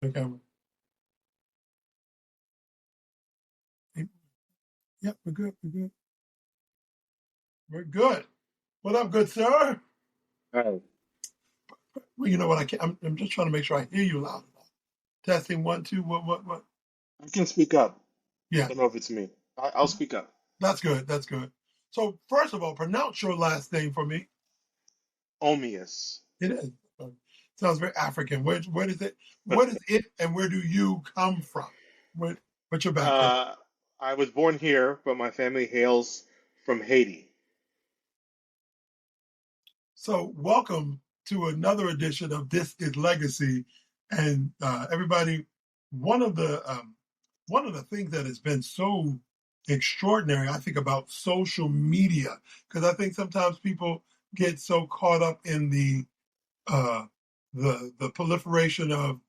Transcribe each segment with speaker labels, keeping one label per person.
Speaker 1: Okay. Yep, we're good. We're good. We're good. What up, good sir?
Speaker 2: Oh,
Speaker 1: Well, you know what? I'm just trying to make sure I hear you loud enough. Testing one, two. What?
Speaker 2: I can speak up. I
Speaker 1: Yeah,
Speaker 2: don't know if it's me. I'll speak up.
Speaker 1: that's good. That's good. So first of all, pronounce your last name for me.
Speaker 2: Omeus.
Speaker 1: It is. Sounds very African. Where does it? What is it, and where do you come from? What, what's your background?
Speaker 2: uh, I was born here, but my family hails from Haiti.
Speaker 1: So, welcome to another edition of This Is Legacy, and everybody. One of the one of the things that has been so extraordinary, I think, about social media, because I think sometimes people get so caught up in uh, the proliferation of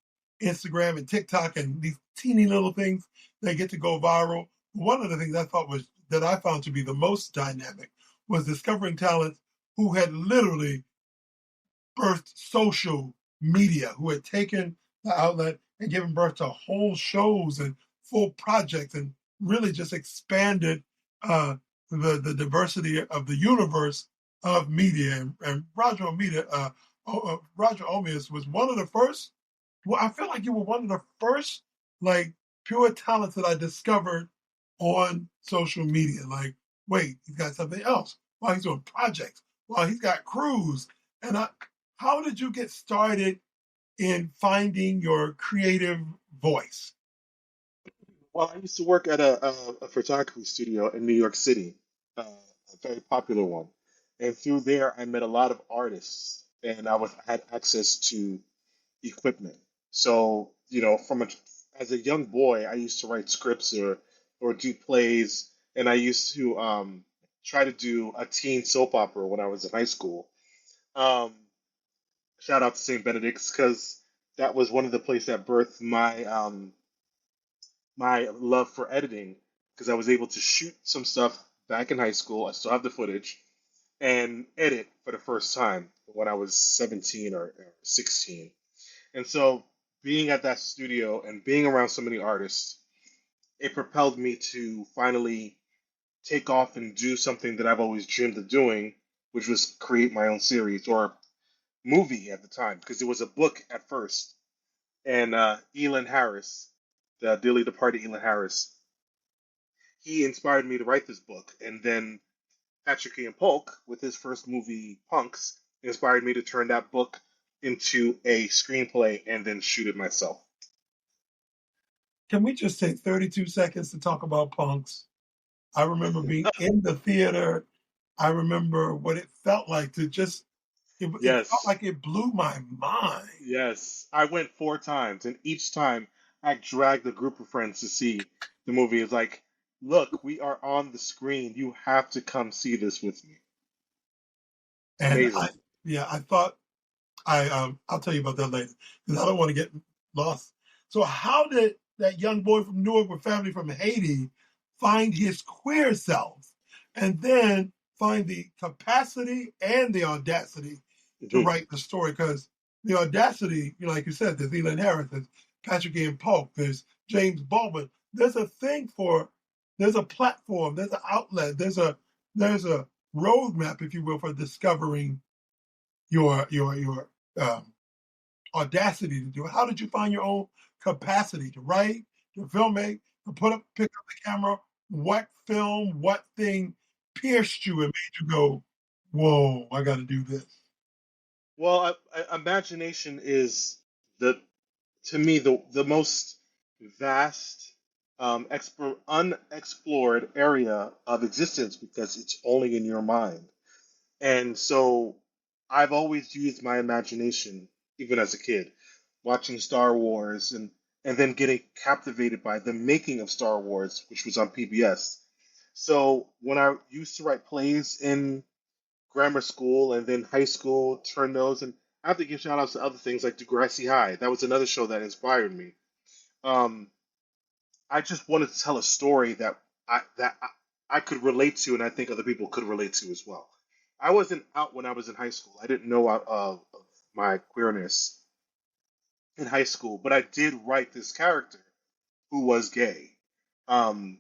Speaker 1: Instagram and TikTok and these teeny little things that get to go viral. One of the things I thought was that I found to be the most dynamic was discovering talents who had literally birthed social media, who had taken the outlet and given birth to whole shows and full projects and really just expanded the diversity of the universe of media. And Roger Omeus was one of the first. Well, I feel like you were one of the first, like, pure talents that I discovered on social media. Like, wait, he's got something else. While he's doing projects, while he's got crews. And how did you get started in finding your creative voice?
Speaker 2: Well, I used to work at a photography studio in New York City, a very popular one. And through there, I met a lot of artists, and I had access to equipment. So, as a young boy, I used to write scripts or do plays, and I used to try to do a teen soap opera when I was in high school. Um, Shout out to St. Benedict's because that was one of the places that birthed my love for editing because I was able to shoot some stuff back in high school. I still have the footage and edit for the first time when I was 17 or 16. And so being at that studio and being around so many artists, it propelled me to finally take off and do something that I've always dreamed of doing, which was create my own series or movie at the time, because it was a book at first. And Elon Harris, the dearly departed Elon Harris, he inspired me to write this book. And then Patrick Ian Polk, with his first movie, Punks, inspired me to turn that book into a screenplay and then shoot it myself.
Speaker 1: Can we just take 32 seconds to talk about punks? I remember being in the theater. I remember what it felt like to just, it felt
Speaker 2: Yes,
Speaker 1: like it blew my mind.
Speaker 2: yes. I went 4 times, and each time I dragged a group of friends to see the movie. It's like, look, we are on the screen. You have to come see this with me.
Speaker 1: And
Speaker 2: Amazing.
Speaker 1: yeah, I thought I'll tell you about that later because I don't want to get lost. So, how did that young boy from Newark with family from Haiti find his queer self, and then find the capacity and the audacity to
Speaker 2: Mhm.
Speaker 1: write the story? Because the audacity, like you said, there's Elon Harris, there's Patrick Ian Polk, there's James Baldwin. There's a thing for, there's a platform, there's an outlet, there's a roadmap, if you will, for discovering your um, audacity to do it. How did you find your own capacity to write, to filmmake, to pick up the camera? What film, what thing pierced you and made you go, "Whoa, I got to do this"?
Speaker 2: Well, imagination is the to me the most vast, unexplored area of existence because it's only in your mind. And so I've always used my imagination, even as a kid, watching Star Wars and then getting captivated by the making of Star Wars, which was on PBS. So when I used to write plays in grammar school and then high school, turn those, and I have to give shout outs to other things like Degrassi High. That was another show that inspired me. Um, I just wanted to tell a story that I could relate to, and I think other people could relate to as well. I wasn't out when I was in high school. I didn't know of my queerness in high school, but I did write this character who was gay. Um,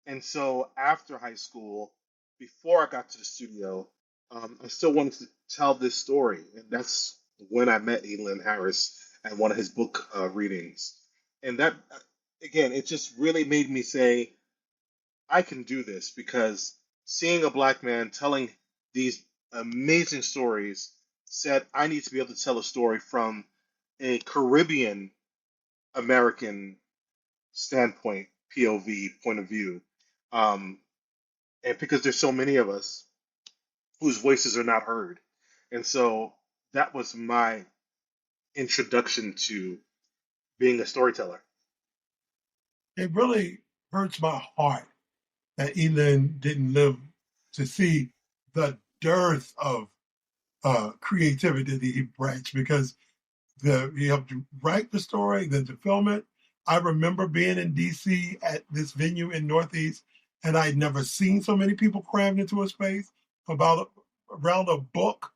Speaker 2: and so after high school, before I got to the studio, I still wanted to tell this story, and that's when I met Elon Harris at one of his book readings, and that again, it just really made me say, I can do this because seeing a black man telling these amazing stories said I need to be able to tell a story from a Caribbean American standpoint, POV, point of view. Um, and because there's so many of us whose voices are not heard. And so that was my introduction to being a storyteller.
Speaker 1: It really hurts my heart that Elin didn't live to see the dearth of creativity that he brings, because he helped to write the story, then to film it. I remember being in DC at this venue in Northeast, and I'd never seen so many people crammed into a space about around a book,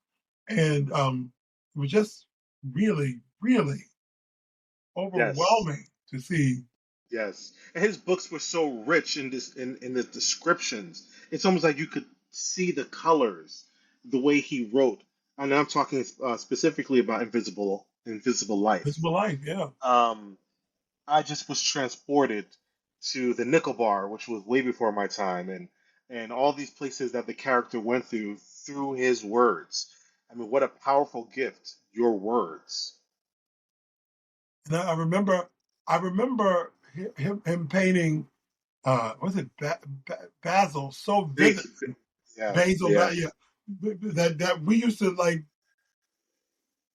Speaker 1: and it was just really, really
Speaker 2: Yes,
Speaker 1: overwhelming to see.
Speaker 2: yes. And his books were so rich in the descriptions. It's almost like you could see the colors, the way he wrote. And I'm talking specifically about Invisible Life.
Speaker 1: Visible Life. Yeah.
Speaker 2: Um, I just was transported to the Nickel Bar, which was way before my time, and all these places that the character went through his words. I mean, what a powerful gift, your words.
Speaker 1: And I remember him painting. Was it Basil so
Speaker 2: Big,
Speaker 1: vividly?
Speaker 2: yeah,
Speaker 1: Basil,
Speaker 2: yeah,
Speaker 1: yeah, that we used to like.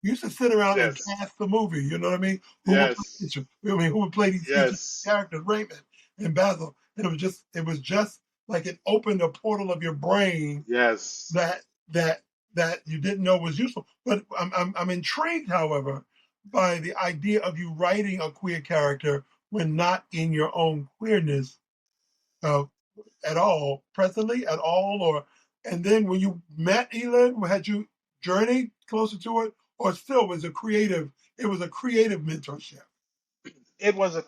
Speaker 1: We used to sit around and
Speaker 2: yes,
Speaker 1: cast the movie. You know what I mean? Who would play
Speaker 2: yes,
Speaker 1: each? I mean, who would play these each
Speaker 2: yes,
Speaker 1: characters? Raymond and Basil, and it was just like it opened a portal of your brain
Speaker 2: yes.
Speaker 1: that that that you didn't know was useful. But I'm intrigued, however, by the idea of you writing a queer character when not in your own queerness uh, at all, presently at all, or and then when you met Elin, had you journeyed closer to it, or still was a creative? It was a creative mentorship.
Speaker 2: It was a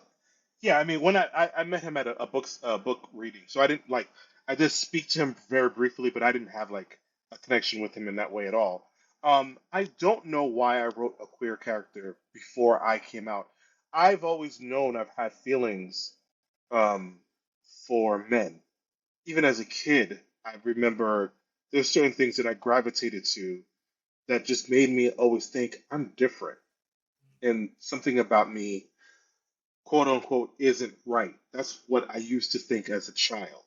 Speaker 2: Yeah. I mean, when I met him at a book reading, so I didn't like I just speak to him very briefly, but I didn't have like a connection with him in that way at all. I don't know why I wrote a queer character before I came out. I've always known I've had feelings um, for men. Even as a kid, I remember there's certain things that I gravitated to that just made me always think I'm different, and something about me, quote unquote, isn't right. That's what I used to think as a child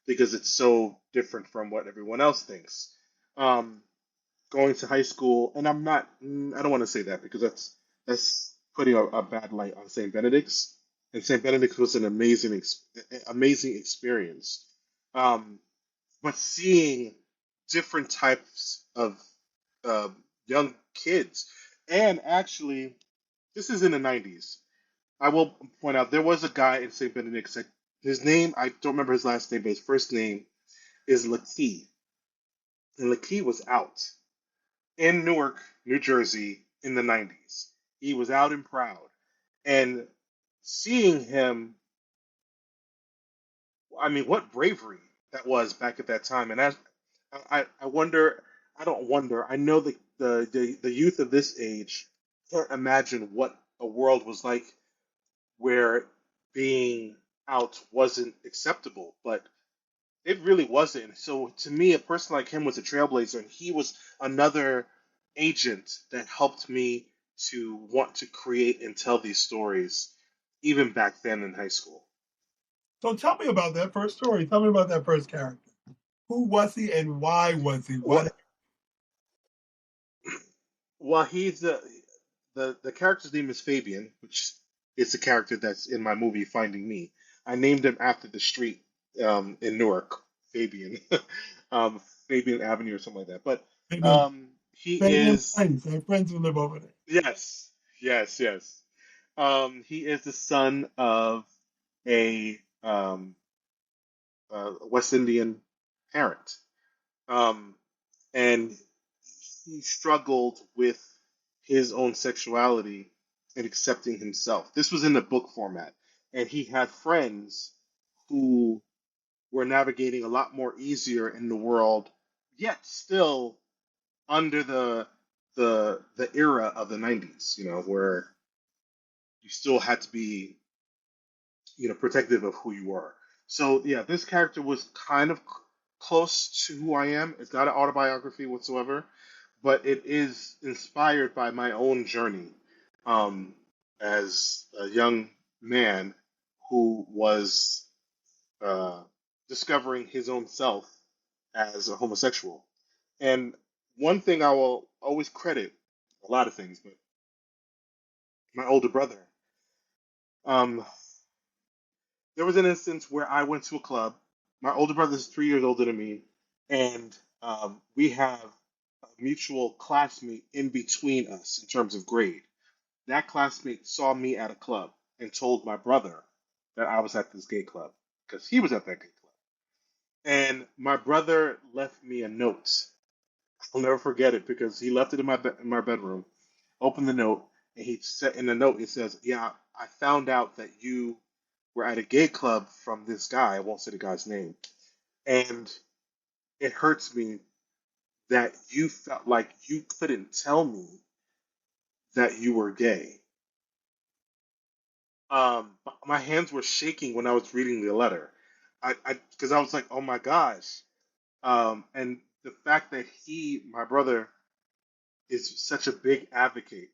Speaker 2: because it's so different from what everyone else thinks. Um, Going to high school, and I don't want to say that because that's putting a bad light on St. Benedict's. And St. Benedict's was an amazing experience. Um, but seeing different types of uh, young kids, and actually, this is in the 90s. I will point out there was a guy in St. Benedict's. His name, I don't remember his last name, but his first name is Lakey. And Lakey was out in Newark, New Jersey in the 90s. He was out and proud. And seeing him, I mean, what bravery that was back at that time. And I wonder, I don't wonder, I know the youth of this age can't imagine what a world was like where being out wasn't acceptable, but it really wasn't. So to me, a person like him was a trailblazer, and he was another agent that helped me to want to create and tell these stories, even back then in high school.
Speaker 1: So tell me about that first story. Tell me about that first character. Who was he and why was he? Why?
Speaker 2: What? Well, he's the character's name is Fabian, which is the character that's in my movie Finding Me. I named him after the street in Newark, Fabian, um, Fabian Avenue or something like that. But
Speaker 1: Fabian,
Speaker 2: he
Speaker 1: Fabian
Speaker 2: is
Speaker 1: Place. I have friends who live over there.
Speaker 2: yes, yes. He is the son of a West Indian parent, um, and he struggled with his own sexuality and accepting himself. This was in the book format, and he had friends who were navigating a lot more easier in the world, yet still under the era of the 90s, where you still had to be, protective of who you were. So yeah, this character was kind of close to who I am. It's not an autobiography whatsoever, but it is inspired by my own journey um, as a young man who was uh, discovering his own self as a homosexual. And one thing I will always credit, a lot of things, but my older brother. Um, there was an instance where I went to a club. My older brother is 3 years older than me, and we have a mutual classmate in between us in terms of grade. That classmate saw me at a club and told my brother that I was at this gay club because he was at that gay club. And my brother left me a note. I'll never forget it because he left it in my bedroom. Opened the note, and he said in the note it says, "Yeah, I found out that you were at a gay club from this guy. I won't say the guy's name, and it hurts me that you felt like you couldn't tell me that you were gay." My hands were shaking when I was reading the letter. Because I was like, "Oh my gosh!" And the fact that my brother, is such a big advocate,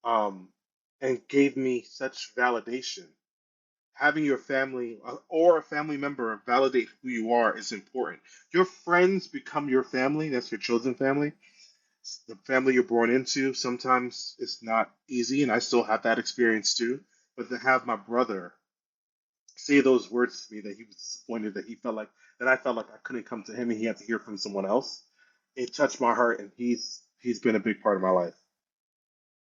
Speaker 2: um, and gave me such validation. Having your family or a family member validate who you are is important. Your friends become your family. That's your chosen family. The family you're born into. Sometimes it's not easy, and I still have that experience too. But to have my brother say those words to me that he was disappointed that I felt like I couldn't come to him and he had to hear from someone else, it touched my heart, and he's been a big part of my life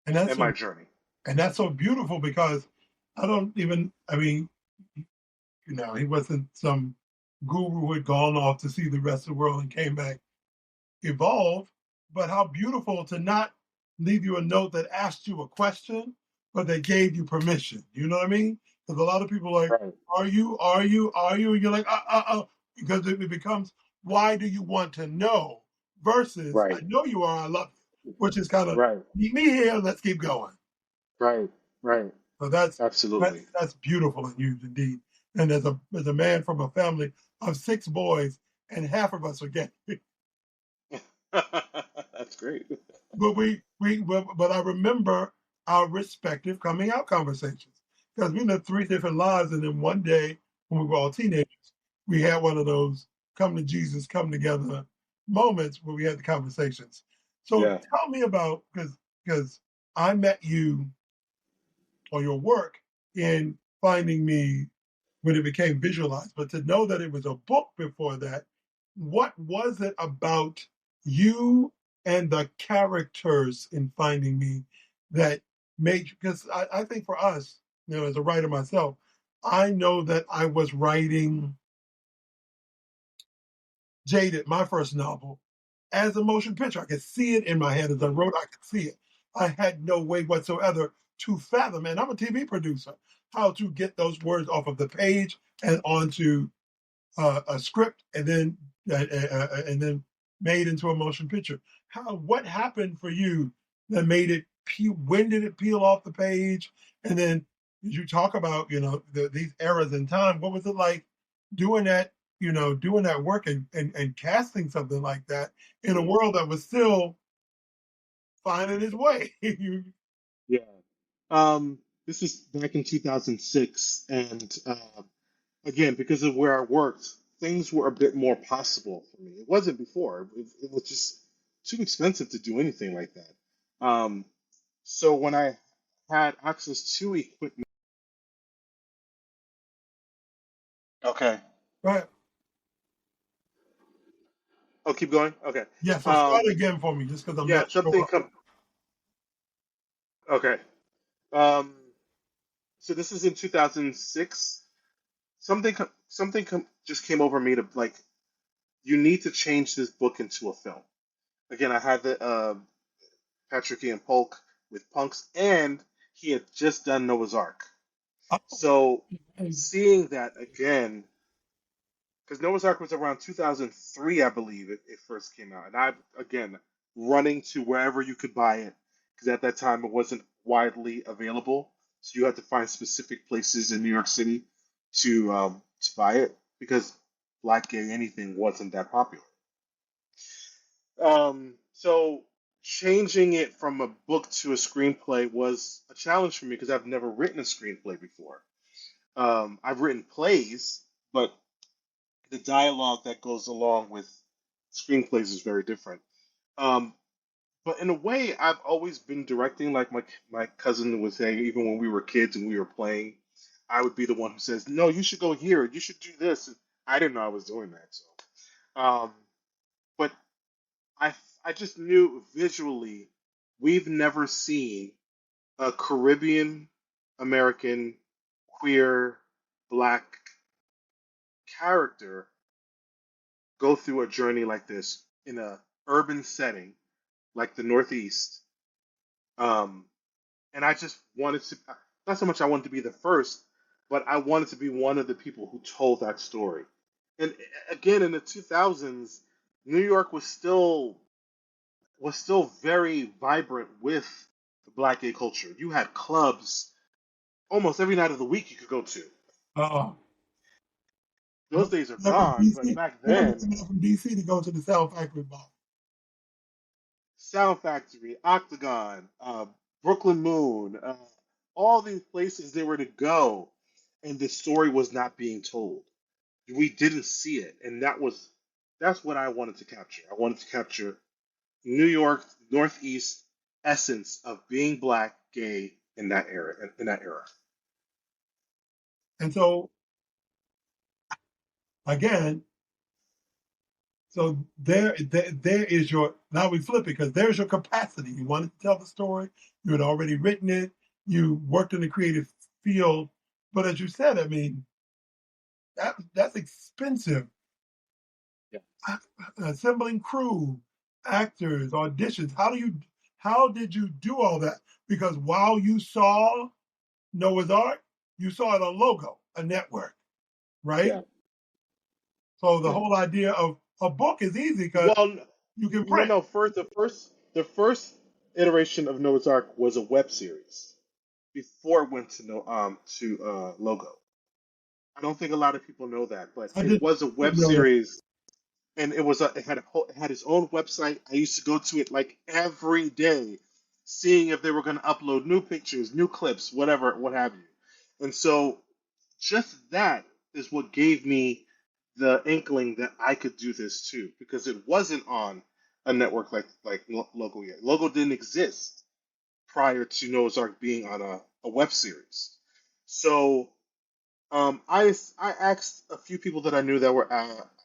Speaker 1: And that's
Speaker 2: and
Speaker 1: so
Speaker 2: my journey.
Speaker 1: and that's so beautiful because I don't even I mean, he wasn't some guru who had gone off to see the rest of the world and came back evolved, but how beautiful to not leave you a note that asked you a question, but they gave you permission. You know what I mean? Because a lot of people are like,
Speaker 2: Right.
Speaker 1: are you, are you, are you? And you're like, because it becomes, why do you want to know? Versus, I
Speaker 2: Right.
Speaker 1: know you are, I love you, which is kind of,
Speaker 2: Right.
Speaker 1: meet me here, let's keep going.
Speaker 2: Right. Right.
Speaker 1: So that's
Speaker 2: Absolutely.
Speaker 1: that's beautiful in you indeed. And as a man from a family of 6 boys, and half of us are gay.
Speaker 2: That's great.
Speaker 1: But I remember our respective coming out conversations because we lived 3 different lives, and then one day when we were all teenagers, we had one of those come to Jesus, come together moments where we had the conversations. So
Speaker 2: Yeah.
Speaker 1: tell me about because I met you or your work in Finding Me when it became visualized, but to know that it was a book before that, what was it about you and the characters in Finding Me that made you? Because I think for us, as a writer myself, I know that I was writing Jaded, my first novel, as a motion picture. I could see it in my head as I wrote, I could see it. I had no way whatsoever to fathom, and I'm a TV producer, how to get those words off of the page and onto a script and then made into a motion picture. What happened for you that made it when did it peel off the page? And then did you talk about, these eras in time? What was it like doing that, doing that work and casting something like that in a world that was still finding its way?
Speaker 2: Yeah. This is back in 2006, and again, because of where I worked, things were a bit more possible for me. It wasn't before. It was just too expensive to do anything like that. So when I had access to equipment, okay.
Speaker 1: Right.
Speaker 2: Oh, keep going. Okay.
Speaker 1: Yeah, so start
Speaker 2: Um,
Speaker 1: again for me, just because I'm
Speaker 2: yeah,
Speaker 1: not sure.
Speaker 2: Okay. Um, so this is in 2006. Just came over me to like, you need to change this book into a film. Again, I had the Patrick Ian Polk. with punks, and he had just done Noah's Ark.
Speaker 1: Oh,
Speaker 2: So
Speaker 1: okay.
Speaker 2: seeing that again, because Noah's Ark was around 2003, I believe it first came out, and I again running to wherever you could buy it, because at that time it wasn't widely available, so you had to find specific places in New York City to buy it because black gay anything wasn't that popular. So changing it from a book to a screenplay was a challenge for me because I've never written a screenplay before. I've written plays, but the dialogue that goes along with screenplays is very different. Um, but in a way, I've always been directing, like my cousin was saying, even when we were kids and we were playing, I would be the one who says, "No, you should go here. You should do this." And I didn't know I was doing that, so. But I I just knew visually we've never seen a Caribbean American queer black character go through a journey like this in a urban setting like the Northeast. Um, and I just wanted to not so much I wanted to be the first, but I wanted to be one of the people who told that story. And again, in the 2000s, New York was still very vibrant with the black gay culture. You had clubs almost every night of the week you could go to.
Speaker 1: Uh,
Speaker 2: Those days are
Speaker 1: Coming up from
Speaker 2: gone, but
Speaker 1: DC,
Speaker 2: back
Speaker 1: remember
Speaker 2: then,
Speaker 1: coming up from DC to go to the Sound Factory Bar.
Speaker 2: Sound Factory, Octagon, Brooklyn Moon, all these places they were to go, and the story was not being told. We didn't see it, and that's what I wanted to capture. I wanted to capture New York Northeast essence of being black, gay in that era. In that era.
Speaker 1: And so again, so there is your, now we flip it because there's your capacity. You wanted to tell the story, you had already written it, you worked in the creative field, but as you said, I mean, that's expensive.
Speaker 2: Yeah.
Speaker 1: Assembling crew, actors, auditions. How did you do all that? Because while you saw Noah's Ark, you saw it a logo, a network, right?
Speaker 2: Yeah.
Speaker 1: So the
Speaker 2: Yeah.
Speaker 1: whole idea of a book is easy because
Speaker 2: Well,
Speaker 1: you can
Speaker 2: no,
Speaker 1: print.
Speaker 2: no. The first iteration of Noah's Ark was a web series before it went to no to logo. I don't think a lot of people know that, but
Speaker 1: I
Speaker 2: it
Speaker 1: didn't,
Speaker 2: was a web
Speaker 1: didn't know that.
Speaker 2: series, and it had its own website. I used to go to it like every day, seeing if they were going to upload new pictures, new clips, whatever, what have you. And so just that is what gave me the inkling that I could do this too, because it wasn't on a network like Logo yet. Logo didn't exist prior to Noah's Ark being on a web series. So I asked a few people that I knew that were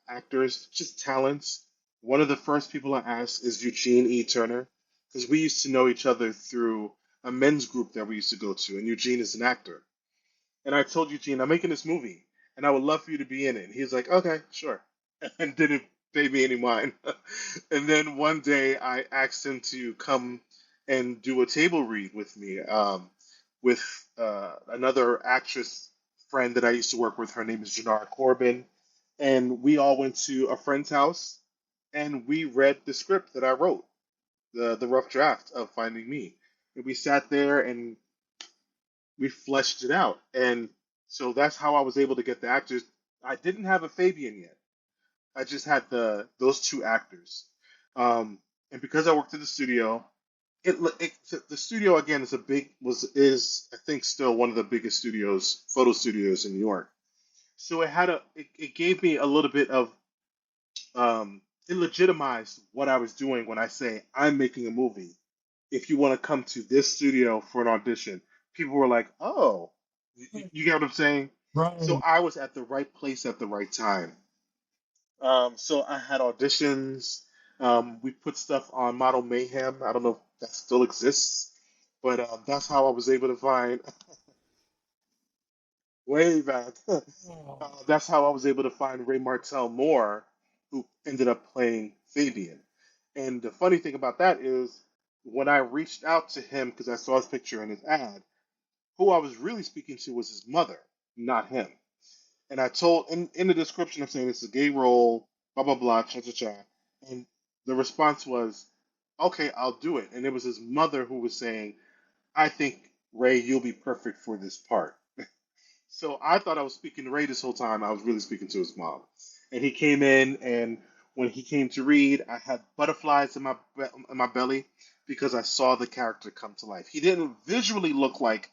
Speaker 2: actors, just talents. One of the first people I asked is Eugene E. Turner, because we used to know each other through a men's group that we used to go to, and Eugene is an actor. And I told Eugene, I'm making this movie, and I would love for you to be in it. And he was like, okay, sure, and didn't pay me any mind. And then one day I asked him to come and do a table read with me, with another actress friend that I used to work with. Her name is Janara Corbin, and we all went to a friend's house, and we read the script that I wrote, the rough draft of Finding Me. And we sat there and we fleshed it out. And so that's how I was able to get the actors. I didn't have a Fabian yet. I just had those two actors. And because I worked in the studio, it the studio again is I think still one of the biggest photo studios in New York. So it gave me a little bit of it legitimized what I was doing when I say I'm making a movie. If you want to come to this studio for an audition, people were like, "Oh, you get what I'm saying?" So
Speaker 1: Right.
Speaker 2: I was at the right place at the right time. So I had auditions. We put stuff on Model Mayhem. I don't know if that still exists, but that's how I was able to find way back.
Speaker 1: Oh,
Speaker 2: That's how I was able to find Ray Martell Moore, who ended up playing Fabian. And the funny thing about that is when I reached out to him because I saw his picture in his ad, who I was really speaking to was his mother, not him. And I told in the description I'm saying it's a gay role, blah blah blah, cha cha cha. And the response was, okay, I'll do it. And it was his mother who was saying, I think Ray, you'll be perfect for this part. So I thought I was speaking to Ray this whole time. I was really speaking to his mom. And he came in, and when he came to read, I had butterflies in my belly because I saw the character come to life. He didn't visually look like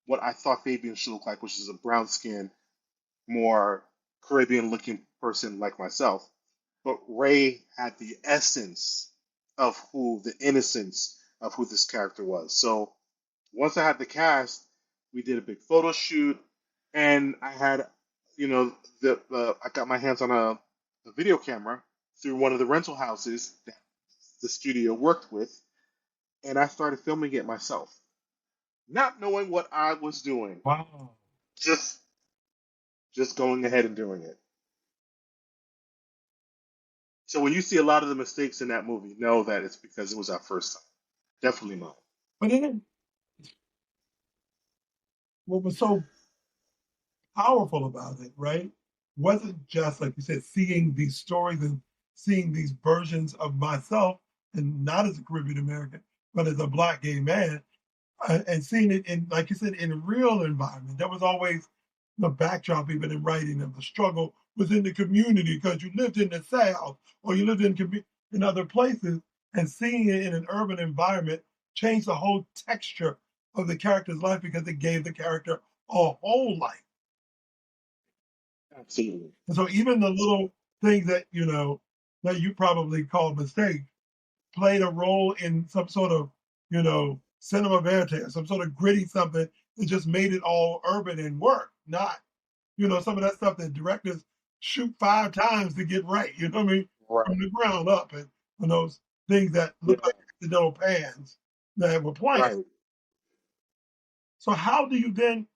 Speaker 2: what I thought Fabian should look like, which is a brown skinned, more Caribbean looking person like myself. But Ray had the essence of the innocence of who this character was. So once I had the cast, we did a big photo shoot, and I had, you know, I got my hands on a video camera through one of the rental houses that the studio worked with, and I started filming it myself, not knowing what I was doing,
Speaker 1: Wow.
Speaker 2: just just going ahead and doing it. So when you see a lot of the mistakes in that movie, know that it's because it was our first time. Definitely mine.
Speaker 1: But then what was so powerful about it, right? Wasn't just like you said, seeing these stories and seeing these versions of myself, and not as a Caribbean American, but as a black gay man, and seeing it in, like you said, in a real environment. That was always the backdrop, even in writing, of the struggle within the community because you lived in the South or you lived in other places, and seeing it in an urban environment changed the whole texture of the character's life because it gave the character a whole life.
Speaker 2: Absolutely.
Speaker 1: And so even the little things that that you probably call mistakes played a role in some sort of cinema verite, some sort of gritty something that just made it all urban and work. Not some of that stuff that directors shoot 5 times to get right. You know what I mean? From
Speaker 2: Right.
Speaker 1: the ground up, and those things that
Speaker 2: Yeah.
Speaker 1: look like accidental pans that were planned.
Speaker 2: Right.
Speaker 1: So how do you then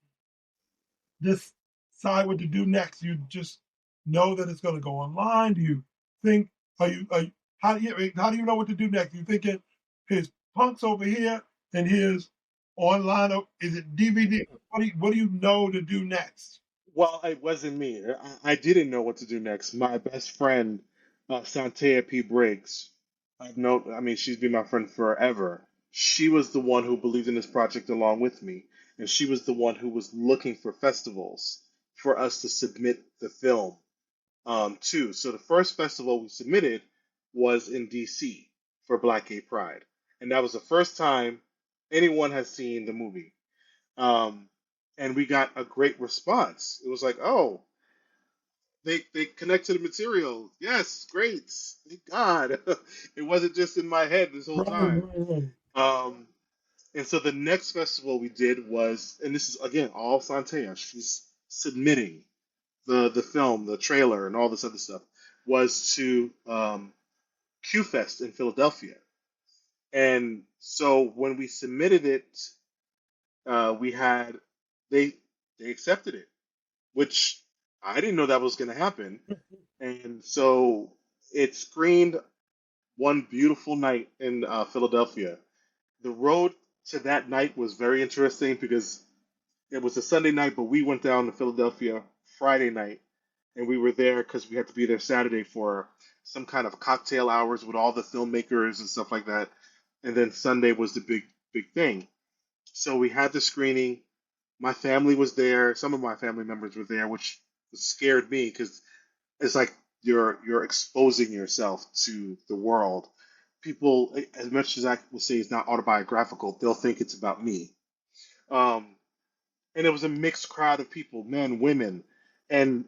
Speaker 1: decide what to do next? You just know that it's going to go online. Do you think? Are you how do you know what to do next? You thinking his punks over here and his online? Is it DVD? What do you know to do next?
Speaker 2: Well, it wasn't me. I didn't know what to do next. My best friend, Santea P. Briggs, I mean, she's been my friend forever. She was the one who believed in this project along with me, and she was the one who was looking for festivals for us to submit the film to. So the first festival we submitted was in DC for Black Gay Pride, and that was the first time anyone has seen the movie. Um, and we got a great response. It was like, oh, they connect to the material. Yes, great. Thank God. It wasn't just in my head this whole
Speaker 1: Right,
Speaker 2: time.
Speaker 1: right, right.
Speaker 2: Um, and so the next festival we did was, and this is again all Santea. She's submitting the film, the trailer, and all this other stuff. Was to Q Fest in Philadelphia. And so when we submitted it, we had they they accepted it, which I didn't know that was going to happen. And so it screened one beautiful night in Philadelphia. The road to that night was very interesting because it was a Sunday night, but we went down to Philadelphia Friday night, and we were there because we had to be there Saturday for some kind of cocktail hours with all the filmmakers and stuff like that. And then Sunday was the big thing. So we had the screening. My family was there. Some of my family members were there, which scared me because it's like you're exposing yourself to the world. People, as much as I will say it's not autobiographical, they'll think it's about me. Um, and it was a mixed crowd of people, men, women, and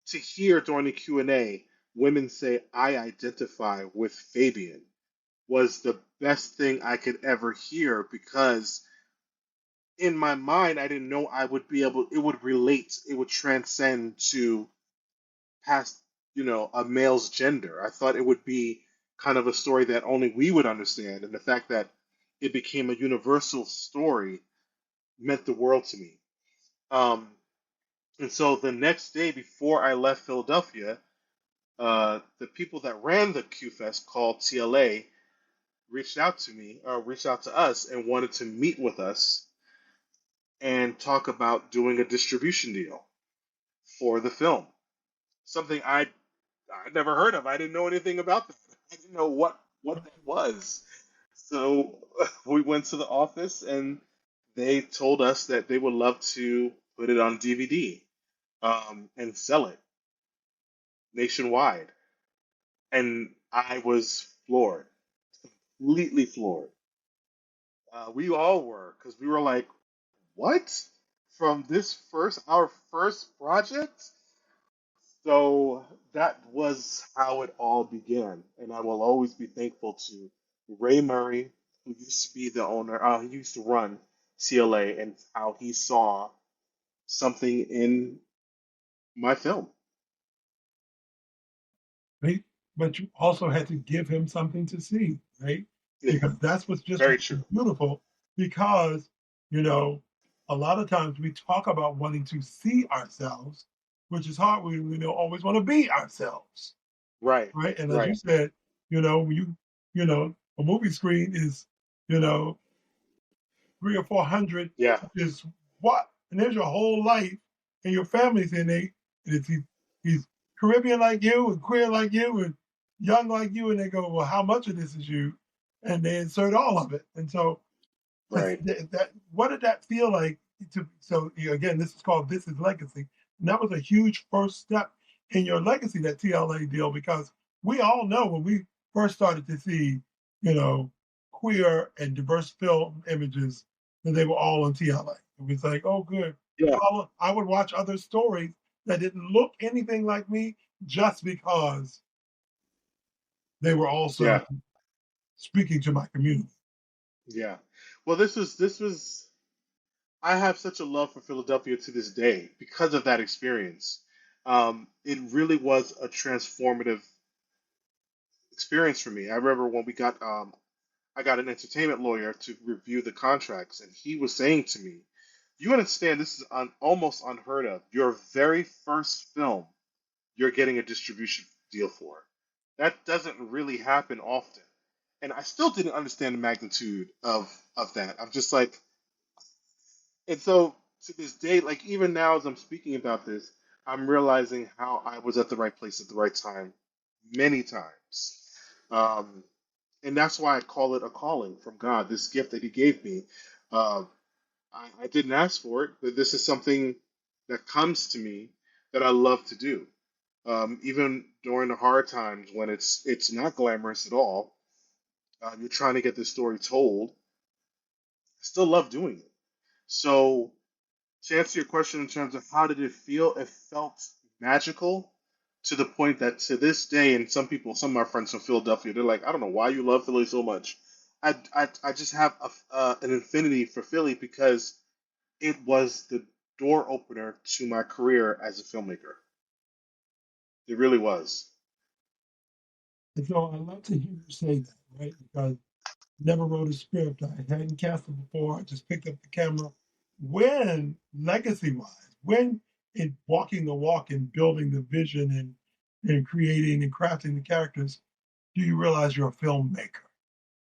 Speaker 2: to hear during the Q&A women say I identify with Fabian was the best thing I could ever hear because in my mind I didn't know I would be able it would relate, it would transcend to past, a male's gender. I thought it would be kind of a story that only we would understand, and the fact that it became a universal story meant the world to me. Um, and so the next day before I left Philadelphia, the people that ran the Q Fest called TLA. reached out to me, or reached out to us, and wanted to meet with us and talk about doing a distribution deal for the film. Something I never heard of. I didn't know anything about that. I didn't know what that was. So we went to the office and they told us that they would love to put it on DVD, and sell it nationwide. And I was floored, completely floored. We all were, because we were like, "What? From our first project?" So that was how it all began, and I will always be thankful to Ray Murray, who used to be the owner. He used to run CLA, and how he saw something in my film.
Speaker 1: Right? But you also had to give him something to see, right? Because that's what's just
Speaker 2: Very true.
Speaker 1: beautiful. Because, you know, a lot of times we talk about wanting to see ourselves, which is hard. We don't always want to be ourselves,
Speaker 2: Right.
Speaker 1: right? And as you
Speaker 2: Right.
Speaker 1: said, a movie screen is, you know, 300 or 400
Speaker 2: Yeah.
Speaker 1: is what? And there's your whole life and your family's in it. And if he's Caribbean like you and queer like you and young like you, and they go, well, how much of this is you? And they insert all of it. And so
Speaker 2: Right.
Speaker 1: what did that feel like? Again, this is called This Is Legacy. And that was a huge first step in your legacy, that TLA deal, because we all know when we first started to see, you know, queer and diverse film images, that they were all on TLA. It was like, oh, good.
Speaker 2: Yeah.
Speaker 1: I would watch other stories that didn't look anything like me just because they were also
Speaker 2: Yeah.
Speaker 1: speaking to my community.
Speaker 2: Yeah. Well, this was. I have such a love for Philadelphia to this day because of that experience. It really was a transformative experience for me. I remember when I got an entertainment lawyer to review the contracts, and he was saying to me, "You understand this is almost unheard of. Your very first film, you're getting a distribution deal for. That doesn't really happen often." And I still didn't understand the magnitude of that. I'm just like, and so to this day, like even now as I'm speaking about this, I'm realizing how I was at the right place at the right time many times. Um, and that's why I call it a calling from God, this gift that He gave me. Uh, I didn't ask for it, but this is something that comes to me that I love to do. Even during the hard times when it's not glamorous at all, you're trying to get this story told. I still love doing it. So to answer your question in terms of how did it feel, it felt magical to the point that to this day, and some of my friends from Philadelphia, they're like, I don't know why you love Philly so much. I just have an infinity for Philly because it was the door opener to my career as a filmmaker. It really was.
Speaker 1: And so I love to hear you say that, right? Because never wrote a script. I hadn't cast it before. I just picked up the camera. When legacy wise, when in walking the walk and building the vision and creating and crafting the characters, do you realize you're a filmmaker?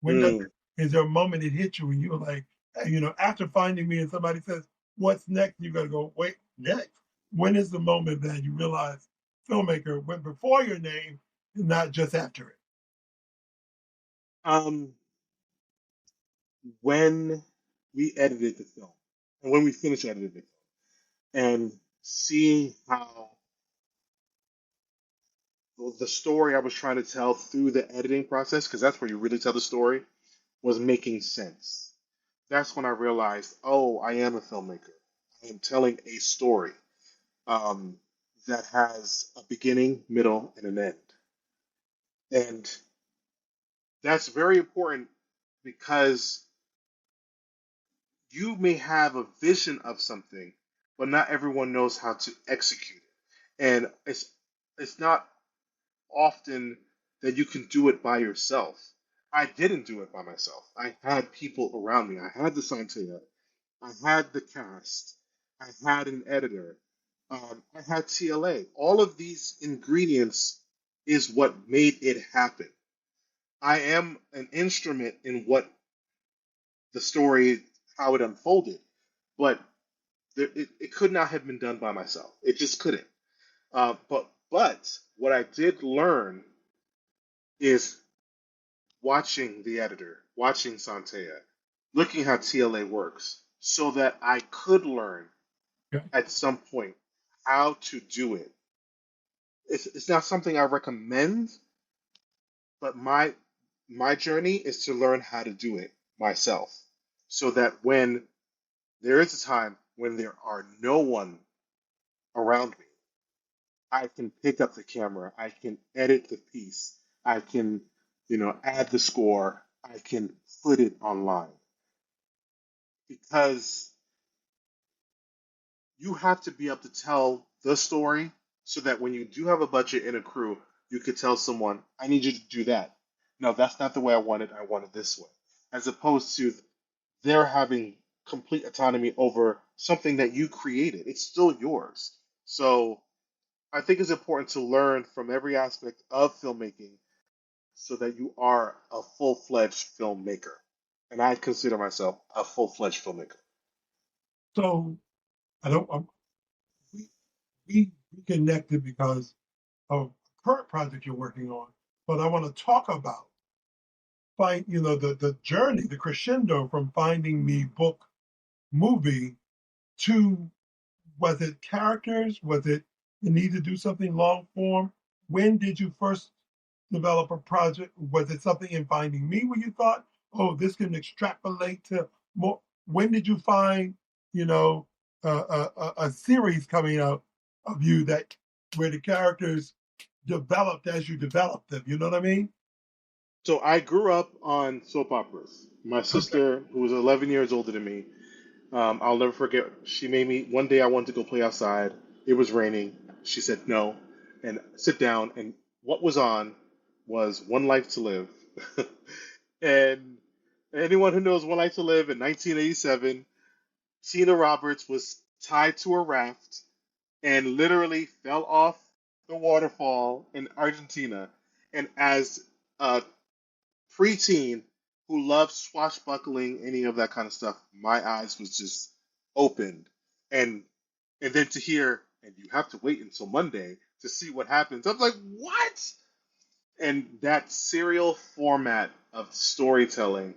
Speaker 1: When does
Speaker 2: Mm.
Speaker 1: is there a moment it hit you and you're like, after finding me and somebody says, what's next? You gotta go, wait, next. When is the moment that you realize filmmaker went before your name and not just after it?
Speaker 2: Um, when we edited the film, and when we finished editing it, and seeing how the story I was trying to tell through the editing process, because that's where you really tell the story, was making sense. That's when I realized, oh, I am a filmmaker. I am telling a story, um, that has a beginning, middle, and an end. And that's very important because you may have a vision of something, but not everyone knows how to execute it. And it's not often that you can do it by yourself. I didn't do it by myself. I had people around me. I had the scientific. I had the cast. I had an editor. I had TLA. All of these ingredients is what made it happen. I am an instrument in what the story, how it unfolded, but it could not have been done by myself. It just couldn't. But what I did learn is watching the editor, watching Santea, looking how TLA works, so that I could learn
Speaker 1: Okay.
Speaker 2: at some point how to do it. It's not something I recommend, but my journey is to learn how to do it myself, so that when there is a time when there are no one around me, I can pick up the camera, I can edit the piece, I can, add the score, I can put it online because you have to be able to tell the story so that when you do have a budget and a crew, you could tell someone, I need you to do that. No, that's not the way I want it. I want it this way. As opposed to they're having complete autonomy over something that you created. It's still yours. So I think it's important to learn from every aspect of filmmaking so that you are a full fledged filmmaker. And I consider myself a full fledged filmmaker.
Speaker 1: So I don't. We, we connected because of the current project you're working on, but I want to talk about the journey, the crescendo from Finding Me book movie to, was it characters? Was it the need to do something long form? When did you first develop a project? Was it something in Finding Me where you thought, oh, this can extrapolate to more? When did you find, you know, a series coming out of you that where the characters developed as you developed them? You know what I mean?
Speaker 2: So I grew up on soap operas. My
Speaker 1: Okay.
Speaker 2: sister, who was 11 years older than me, I'll never forget. She made me one day. I wanted to go play outside. It was raining. She said no, and sit down. And what was on was One Life to Live. And anyone who knows One Life to Live in 1987, Tina Roberts was tied to a raft and literally fell off the waterfall in Argentina. And as a preteen who loved swashbuckling, any of that kind of stuff, my eyes was just opened. And then to hear, and you have to wait until Monday to see what happens. I was like, what? And that serial format of storytelling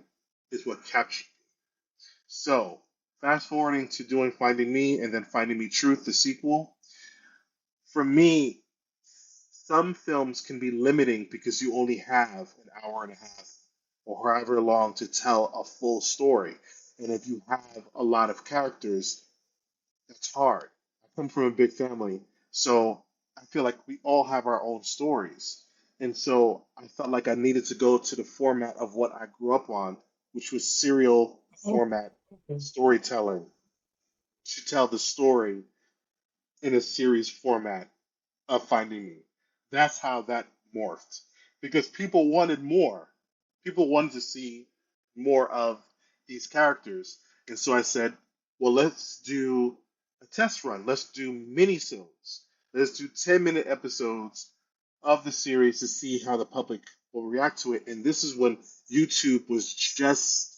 Speaker 2: is what captured me. So, fast forwarding to doing Finding Me and then Finding Me Truth, the sequel, for me, some films can be limiting because you only have an hour and a half or however long to tell a full story. And if you have a lot of characters, that's hard. I come from a big family, so I feel like we all have our own stories. And so I felt like I needed to go to the format of what I grew up on, which was serial
Speaker 1: Oh,
Speaker 2: format
Speaker 1: okay.
Speaker 2: storytelling, to tell the story in a series format of Finding Me. That's how that morphed because people wanted more. People wanted to see more of these characters. And so I said, well, let's do a test run. Let's do mini-sodes. Let's do 10-minute episodes of the series to see how the public will react to it. And this is when YouTube was just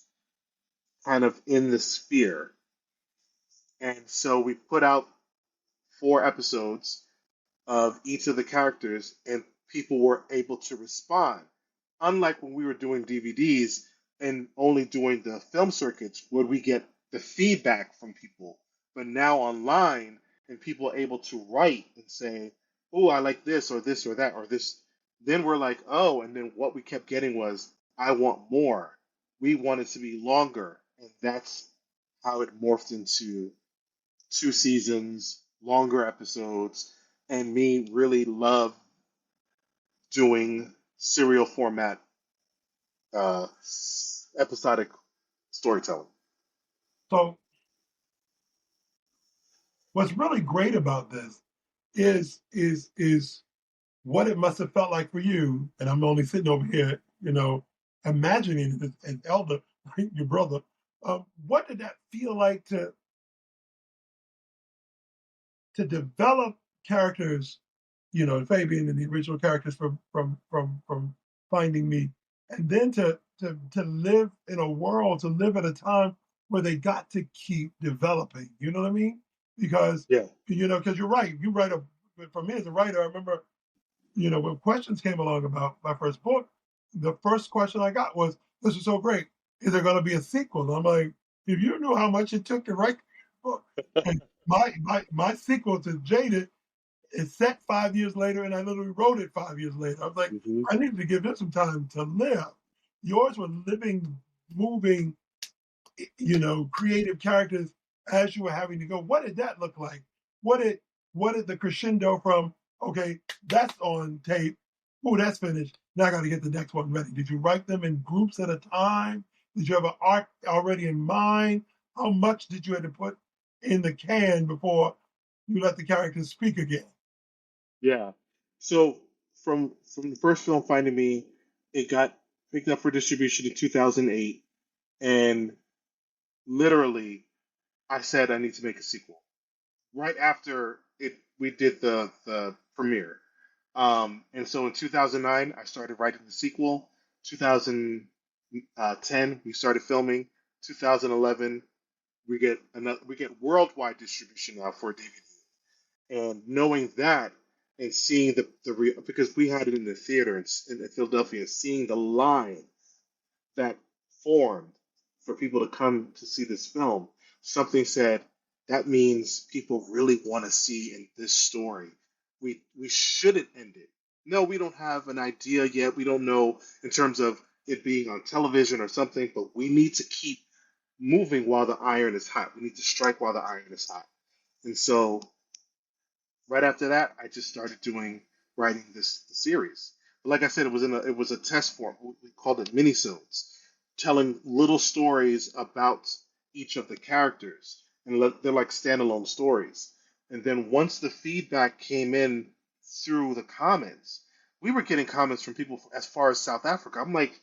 Speaker 2: kind of in the sphere. And so we put out 4 episodes of each of the characters, and people were able to respond. Unlike when we were doing DVDs and only doing the film circuits, where we get the feedback from people, but now online, and people are able to write and say, "Oh, I like this or this or that or this." Then we're like, "Oh," and then what we kept getting was, "I want more." We want it to be longer, and that's how it morphed into 2 seasons, longer episodes, and me really love doing serial format uh, episodic storytelling.
Speaker 1: So what's really great about this is what it must have felt like for you. And I'm only sitting over here, imagining it as an elder, your brother. What did that feel like to develop characters, Fabian and the original characters from Finding Me, and then to live in a world, to live at a time where they got to keep developing. You know what I mean? Because
Speaker 2: Yeah.
Speaker 1: because you're right. You write a For me as a writer, I remember when questions came along about my first book, the first question I got was, "This is so great. Is there going to be a sequel?" And I'm like, if you knew how much it took to write the book, and my sequel to Jaded is set 5 years later, and I literally wrote it 5 years later. I was like,
Speaker 2: Hmm.
Speaker 1: I needed to give this some time to live. Yours were living, moving, creative characters as you were having to go. What did that look like? What did the crescendo from? Okay, that's on tape. Oh, that's finished. Now I got to get the next one ready. Did you write them in groups at a time? Did you have an arc already in mind? How much did you have to put in the can before you let the characters speak again?
Speaker 2: Yeah. So from the first film, Finding Me, it got picked up for distribution in 2008, and literally, I said I need to make a sequel right after it. We did the premiere, and so in 2009, I started writing the sequel. 2010, we started filming. 2011, we get worldwide distribution now for DVD. And knowing that and seeing because we had it in the theater in Philadelphia, seeing the line that formed for people to come to see this film, something said that means people really want to see in this story. We shouldn't end it. No, we don't have an idea yet. We don't know in terms of it being on television or something, but we need to keep moving while the iron is hot. We need to strike while the iron is hot. And so right after that, I just started doing writing this the series. But like I said, it was a test form. We called it minisodes, telling little stories about each of the characters, and they're like standalone stories. And then once the feedback came in through the comments, we were getting comments from people as far as South Africa. I'm like,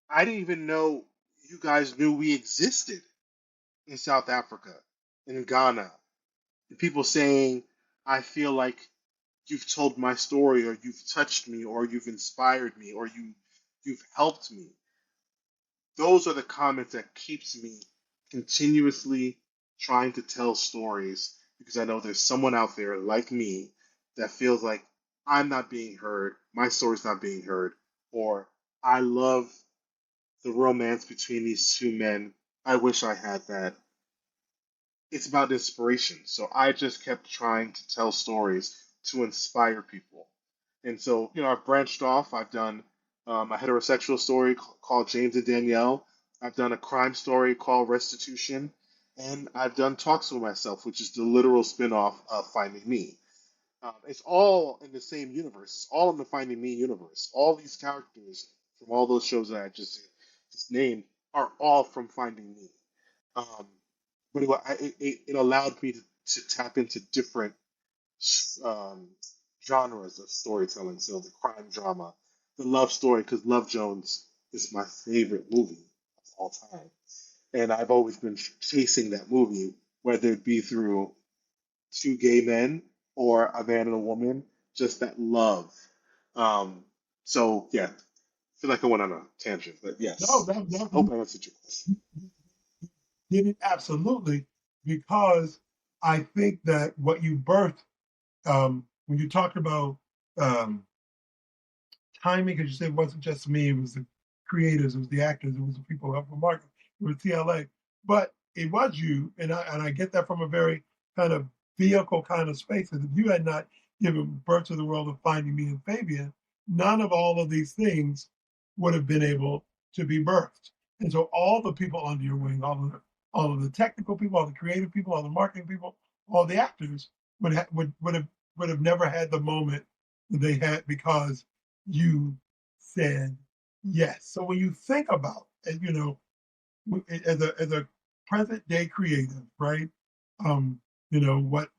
Speaker 2: I didn't even know you guys knew we existed in South Africa, in Ghana, and people saying, I feel like you've told my story, or you've touched me, or you've inspired me, or you've helped me. Those are the comments that keeps me continuously trying to tell stories, because I know there's someone out there like me that feels like I'm not being heard, my story's not being heard, or I love the romance between these two men. I wish I had that. It's about inspiration. So I just kept trying to tell stories to inspire people. And so, I've branched off. I've done a heterosexual story called James and Danielle. I've done a crime story called Restitution. And I've done Talks with Myself, which is the literal spin off of Finding Me. It's all in the same universe. It's all in the Finding Me universe. All these characters from all those shows that I just named are all from Finding Me. Um, but it allowed me to tap into different um, genres of storytelling. So the crime drama, the love story, because Love Jones is my favorite movie of all time. And I've always been chasing that movie, whether it be through two gay men or a man and a woman, just that love. Um, so, yeah, I feel like I went on a tangent, but
Speaker 1: No,
Speaker 2: yes,
Speaker 1: that
Speaker 2: I hope I answered your question.
Speaker 1: did it absolutely, because I think that what you birthed, when you talked about um, timing, because you said it wasn't just me, it was the creators, it was the actors, it was the people up for market, it was TLA, but it was you, and I get that from a very kind of vehicle kind of space. Because if you had not given birth to the world of Finding Me and Fabian, none of all of these things would have been able to be birthed. And so all the people under your wing, all of the technical people, all the creative people, all the marketing people, all the actors would have never had the moment that they had, because you said yes. So when you think about, as a present day creative, right? Um, what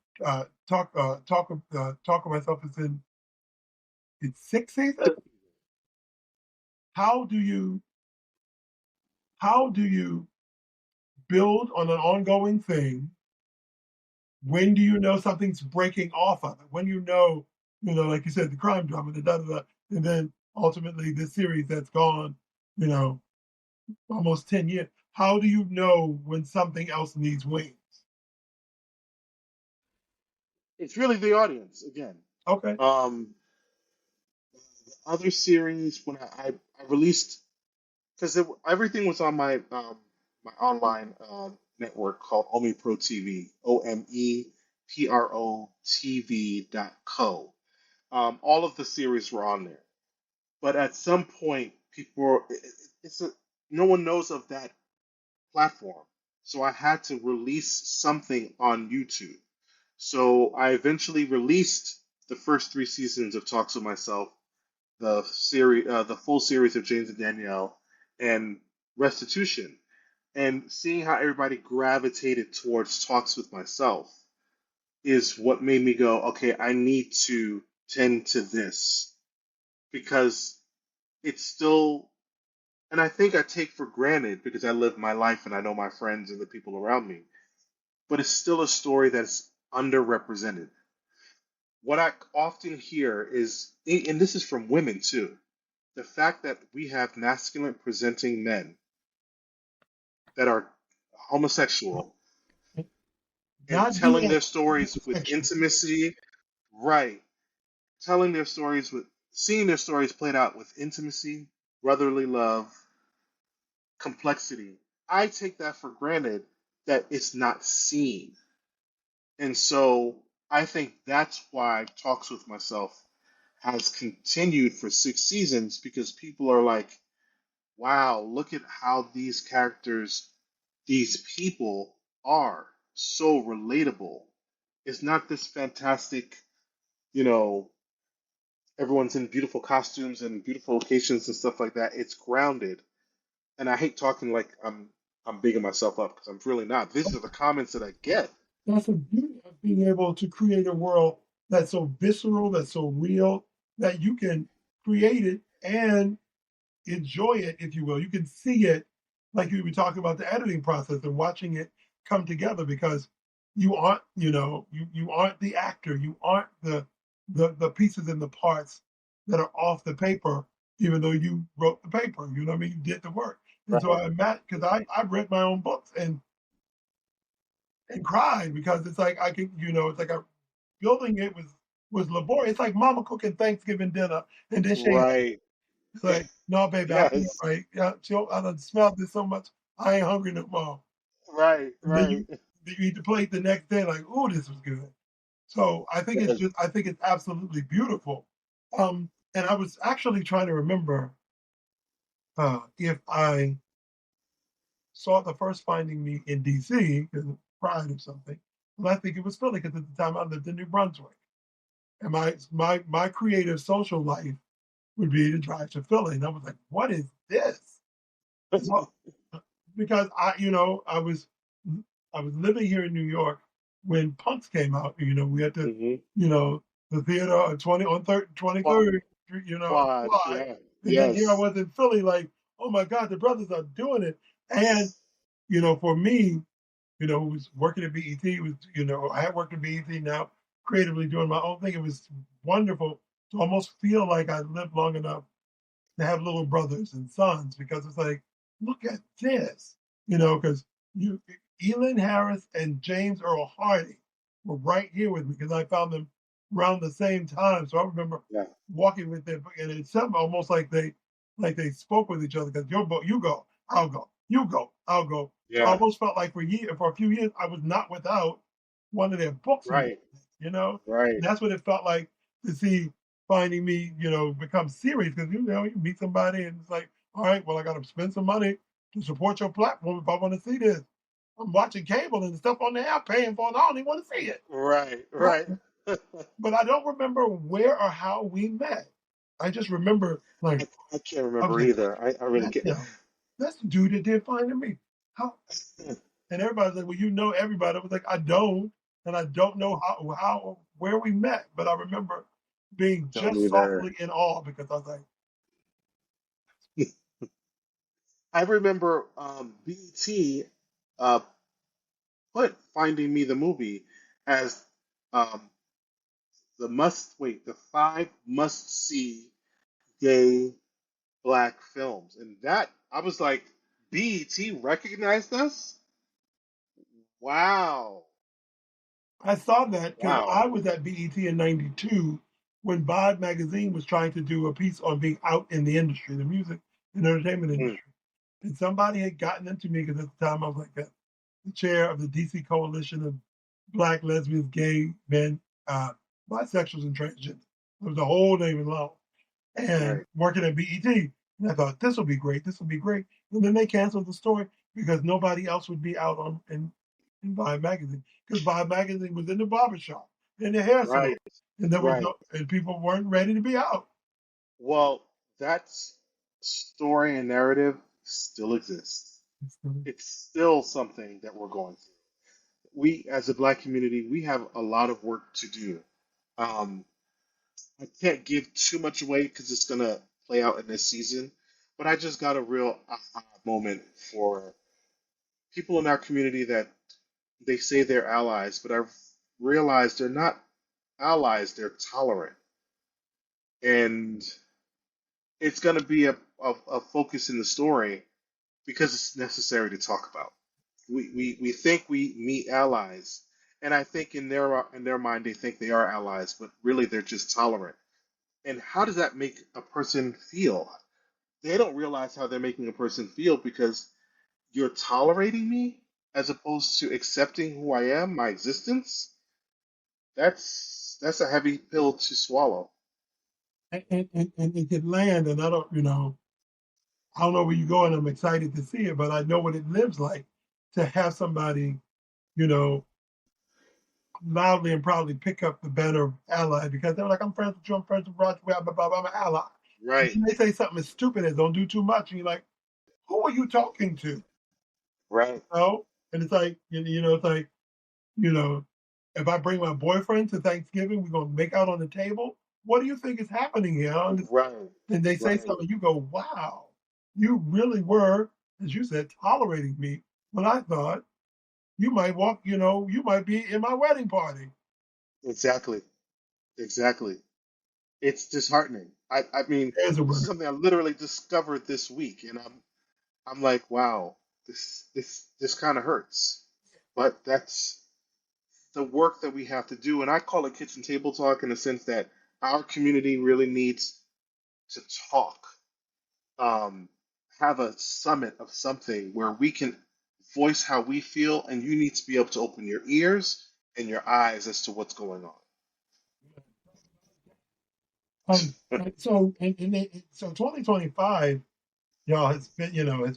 Speaker 1: talk of myself is in its sixth season. How do you how do you build on an ongoing thing? When do you know something's breaking off of it? When like you said, the crime drama, the da da da, and then ultimately this series that's gone you know, almost 10 years. How do you know when something else needs wings?
Speaker 2: It's really the audience again.
Speaker 1: Okay.
Speaker 2: Um, other series when I released because everything was on my online network called OmePro TV, OmePro TV.co. All of the series were on there, but at some point, it's a no one knows of that platform, so I had to release something on YouTube. So I eventually released the first three seasons of Talks with Myself, the full series of James and Danielle, and Restitution. And seeing how everybody gravitated towards Talks with Myself is what made me go, okay, I need to tend to this because it's still, and I think I take for granted because I live my life and I know my friends and the people around me, but it's still a story that's underrepresented. What I often hear is, and this is from women too, the fact that we have masculine presenting men that are homosexual and
Speaker 1: Not
Speaker 2: telling
Speaker 1: being
Speaker 2: their stories with
Speaker 1: sexual.
Speaker 2: intimacy, right? Telling their stories with, seeing their stories played out with intimacy, brotherly love, complexity. I take that for granted that it's not seen. And so I think that's why Talks with Myself has continued for 6 seasons because people are like, wow, look at how these characters, these people are so relatable. It's not this fantastic, you know, everyone's in beautiful costumes and beautiful locations and stuff like that. It's grounded. And I hate talking like I'm bigging myself up because I'm really not. These are the comments that I get.
Speaker 1: That's the beauty of being able to create a world that's so visceral, that's so real, that you can create it and enjoy it, if you will. You can see it, like you were talking about the editing process and watching it come together because you aren't, you aren't the actor, you aren't the pieces and the parts that are off the paper, even though you wrote the paper. You know what I mean? You did the work. And so
Speaker 2: Right.
Speaker 1: I imagine because I've read my own books and cried because it's like I can, it's like building it was laborious. It's like mama cooking Thanksgiving dinner and then she
Speaker 2: Right.
Speaker 1: it's like, no, baby, I'll be all
Speaker 2: Yes.
Speaker 1: right. Yeah, I done smelled this so much, I ain't hungry no more.
Speaker 2: Right.
Speaker 1: And then
Speaker 2: Right.
Speaker 1: you eat the plate the next day, like, oh, this was good. So
Speaker 2: Yes.
Speaker 1: I think it's absolutely beautiful. And I was actually trying to remember if I saw the first Finding Me in DC because of Pride or something. And I think it was Philly because at the time I lived in New Brunswick, and my creative social life would be to drive to Philly, and I was like, what is this? So because I was living here in New York when Punks came out. We had to,
Speaker 2: Hmm.
Speaker 1: the theater on 23rd,
Speaker 2: Quad.
Speaker 1: Quad.
Speaker 2: Yeah.
Speaker 1: And then here I
Speaker 2: Yes.
Speaker 1: was in Philly, like, oh my God, the brothers are doing it. And, for me, who was working at BET, I had worked at BET now, creatively doing my own thing. It was wonderful to almost feel like I lived long enough to have little brothers and sons because it's like, look at this, because you, Elin Harris and James Earl Hardy were right here with me because I found them around the same time. So I remember
Speaker 2: Yeah.
Speaker 1: walking with them, and it's something almost like they spoke with each other because you go, I'll go, you go, I'll go. So I
Speaker 2: Yeah.
Speaker 1: almost felt like for a few years I was not without one of their books in my
Speaker 2: Right.
Speaker 1: hand, and
Speaker 2: Right.
Speaker 1: that's what it felt like to see Finding Me, become serious because you meet somebody and it's like, all right, well, I got to spend some money to support your platform if I want to see this. I'm watching cable and stuff on there, I'm paying for it. I don't even want to see it.
Speaker 2: Right.
Speaker 1: But,
Speaker 2: Right.
Speaker 1: but I don't remember where or how we met. I just remember like
Speaker 2: I can't
Speaker 1: I
Speaker 2: remember
Speaker 1: was like,
Speaker 2: either. I really
Speaker 1: that's
Speaker 2: can't.
Speaker 1: him. That's the dude that did Finding Me. How? And everybody's like, well, you know everybody. I was like, I don't, and I don't know how where we met, but I remember being
Speaker 2: Don't
Speaker 1: just
Speaker 2: either.
Speaker 1: softly in awe because I was like,
Speaker 2: I remember BT uh, put Finding Me the movie as um, the 5 must see gay black films. And that, I was like, BET recognized us? Wow.
Speaker 1: I saw that because
Speaker 2: Wow.
Speaker 1: I was at BET in '92 when Vibe magazine was trying to do a piece on being out in the industry, the music and entertainment
Speaker 2: Mm,
Speaker 1: industry. And somebody had gotten into me because at the time I was like the chair of the DC Coalition of Black, Lesbians, Gay Men, uh, Bisexuals, and Transgender. It was the whole name and long. And
Speaker 2: right.
Speaker 1: working at BET. And I thought, this will be great. This will be great. And then they canceled the story because nobody else would be out in Vibe magazine. Because Vibe magazine was in the barbershop, in the hair salon.
Speaker 2: Right.
Speaker 1: And there was
Speaker 2: Right.
Speaker 1: no, and people weren't ready to be out.
Speaker 2: Well, that story and narrative still exists. It's still something that we're going through. We, as a black community, we have a lot of work to do. Um, I can't give too much away because it's gonna play out in this season, but I just got a real aha moment for people in our community that they say they're allies, but I've realized they're not allies, they're tolerant. And it's gonna be a focus in the story because it's necessary to talk about. We think we meet allies, and I think in their mind they think they are allies, but really they're just tolerant. And how does that make a person feel? They don't realize how they're making a person feel because you're tolerating me as opposed to accepting who I am, my existence. That's a heavy pill to swallow.
Speaker 1: And it could land. And I don't know where you go, and I'm excited to see it, but I know what it lives like to have somebody, you know, loudly and proudly pick up the banner of ally because they're like, I'm friends with you, I'm friends with Roger, blah, blah, blah, I'm an ally. And
Speaker 2: Right,
Speaker 1: then they say something as stupid as don't do too much, and you're like, who are you talking to? You
Speaker 2: right,
Speaker 1: know? And it's like, it's like, you know, if I bring my boyfriend to Thanksgiving, we're gonna make out on the table. What do you think is happening here?
Speaker 2: right,
Speaker 1: And they say
Speaker 2: right.
Speaker 1: something, you go, wow, you really were, as you said, tolerating me when I thought you might walk, you might be in my wedding party.
Speaker 2: Exactly, exactly. It's disheartening. I mean,
Speaker 1: There's a
Speaker 2: this is
Speaker 1: word.
Speaker 2: something I literally discovered this week, and I'm like, wow, this kind of hurts. But that's the work that we have to do, and I call it kitchen table talk in the sense that our community really needs to talk, um, have a summit of something where we can voice how we feel, and you need to be able to open your ears and your eyes as to what's going on.
Speaker 1: So 2025, y'all has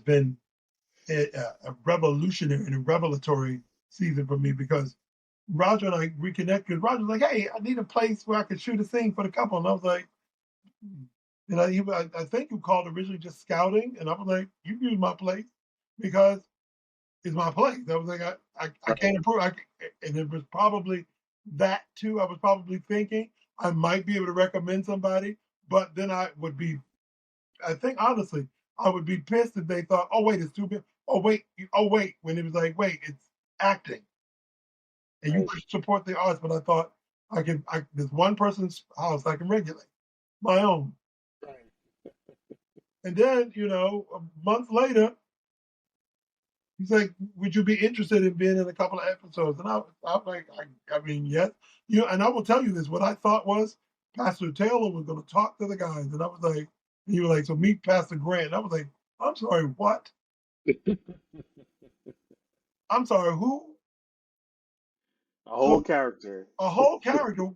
Speaker 1: been a revolutionary and a revelatory season for me because Roger and I reconnected. Because Roger's like, "Hey, I need a place where I could shoot a scene for the couple," and I was like, I think you called originally just scouting, and I was like, "You use my place because it's my place." I was like, I
Speaker 2: Right,
Speaker 1: can't improve. And it was probably that too. I was probably thinking I might be able to recommend somebody, but then I think honestly, I would be pissed if they thought, "Oh wait, it's too big." Oh wait, when it was like, "Wait, it's acting," and you
Speaker 2: right,
Speaker 1: could support the arts. But I thought there's one person's house I can regulate, my own.
Speaker 2: right.
Speaker 1: And then a month later, he's like, "Would you be interested in being in a couple of episodes?" And I was like, I mean, yes. And I will tell you this: what I thought was Pastor Taylor was going to talk to the guys, and I was like, and you were like, "So meet Pastor Grant." And I was like, "I'm sorry, what?" I'm sorry, who?
Speaker 2: A whole
Speaker 1: So
Speaker 2: character.
Speaker 1: a whole character.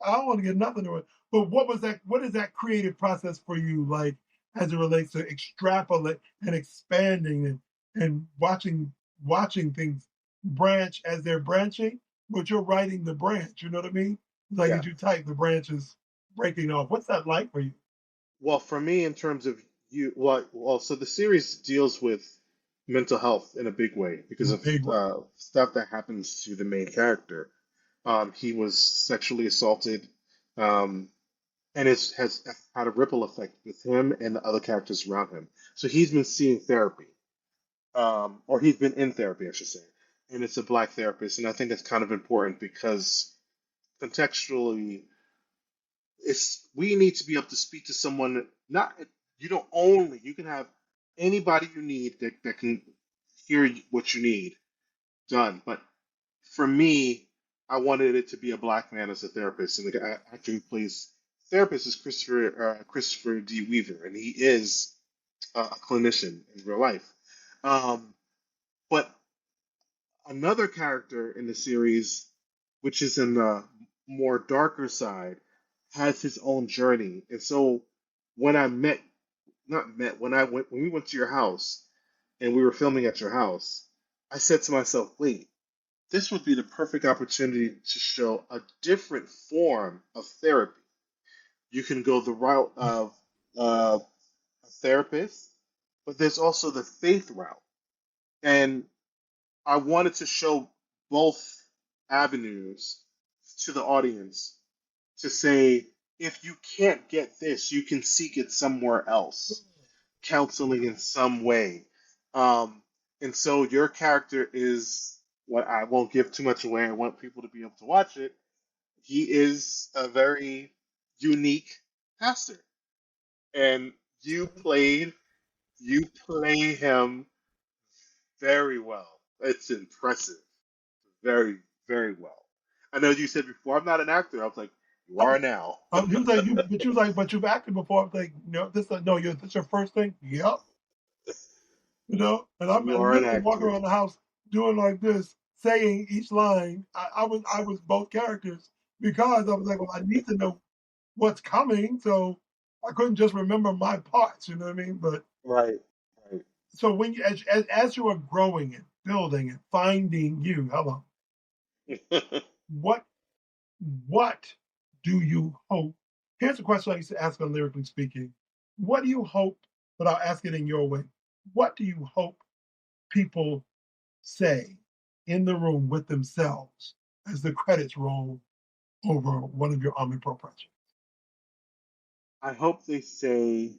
Speaker 1: I don't want to get nothing to it. But what was that? What is that creative process for you like as it relates to extrapolate and expanding and watching things branch as they're branching, but you're writing the branch. You know what I mean? It's like
Speaker 2: Yeah.
Speaker 1: as you type, the branch is breaking off. What's that like for you?
Speaker 2: Well, for me, in terms of so the series deals with mental health in a big way because
Speaker 1: In a
Speaker 2: of
Speaker 1: big way.
Speaker 2: stuff that happens to the main character. He was sexually assaulted, um, and has had a ripple effect with him and the other characters around him. So he's been seeing therapy, or he's been in therapy, I should say, and it's a black therapist, and I think that's kind of important because contextually, it's we need to be able to speak to someone. Not you can have anybody you need that can hear what you need done. But for me, I wanted it to be a black man as a therapist, and the actor who plays therapist is Christopher D. Weaver, and he is a clinician in real life. Um, but another character in the series, which is in the more darker side, has his own journey. And so when I met, not met, when we went to your house and we were filming at your house, I said to myself, wait, this would be the perfect opportunity to show a different form of therapy. You can go the route of a therapist, but there's also the faith route. And I wanted to show both avenues to the audience to say, if you can't get this, you can seek it somewhere else, counseling in some way. Um, and so your character is what I won't give too much away. I want people to be able to watch it. He is a very unique pastor, and you play him very well. It's impressive. Very, very well. I know you said before, I'm not an actor. I was like, you are now.
Speaker 1: He was like, but you was like, but you've acted before. I was like, no, this your first thing. Yep. And I'm
Speaker 2: You are an
Speaker 1: literally walking
Speaker 2: actor.
Speaker 1: around the house doing like this, saying each line. I was both characters because I was like, well, I need to know what's coming, so I couldn't just remember my parts. You know what I mean? But
Speaker 2: Right, right.
Speaker 1: so when you as you are growing it, building it, finding you, hello, what what do you hope? Here's a question I used to ask on Lyrically Speaking. What do you hope, but I'll ask it in your way. What do you hope people say in the room with themselves as the credits roll over one of your Army Pro projects?
Speaker 2: I hope they say,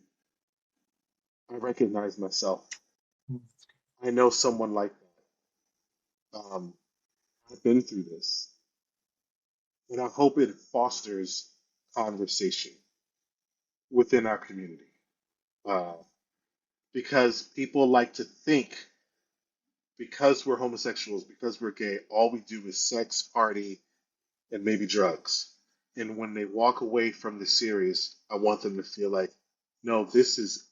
Speaker 2: I recognize myself. I know someone like that. I've been through this. And I hope it fosters conversation within our community. Uh, because people like to think because we're homosexuals, because we're gay, all we do is sex, party, and maybe drugs. And when they walk away from the series, I want them to feel like, no, this is